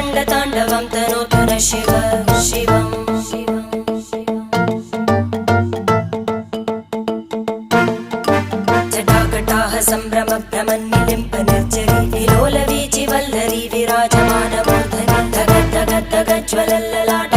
रङ्गताण्डवं तनोतु न शिव शिवम् जटाकटाः सम्भ्रमभ्रमन्निलिम्प निर्जरी विलोलवीचि वल्लरी विराजमानमूर्धनि धगद्धगद्धगज्ज्वलल्ललाट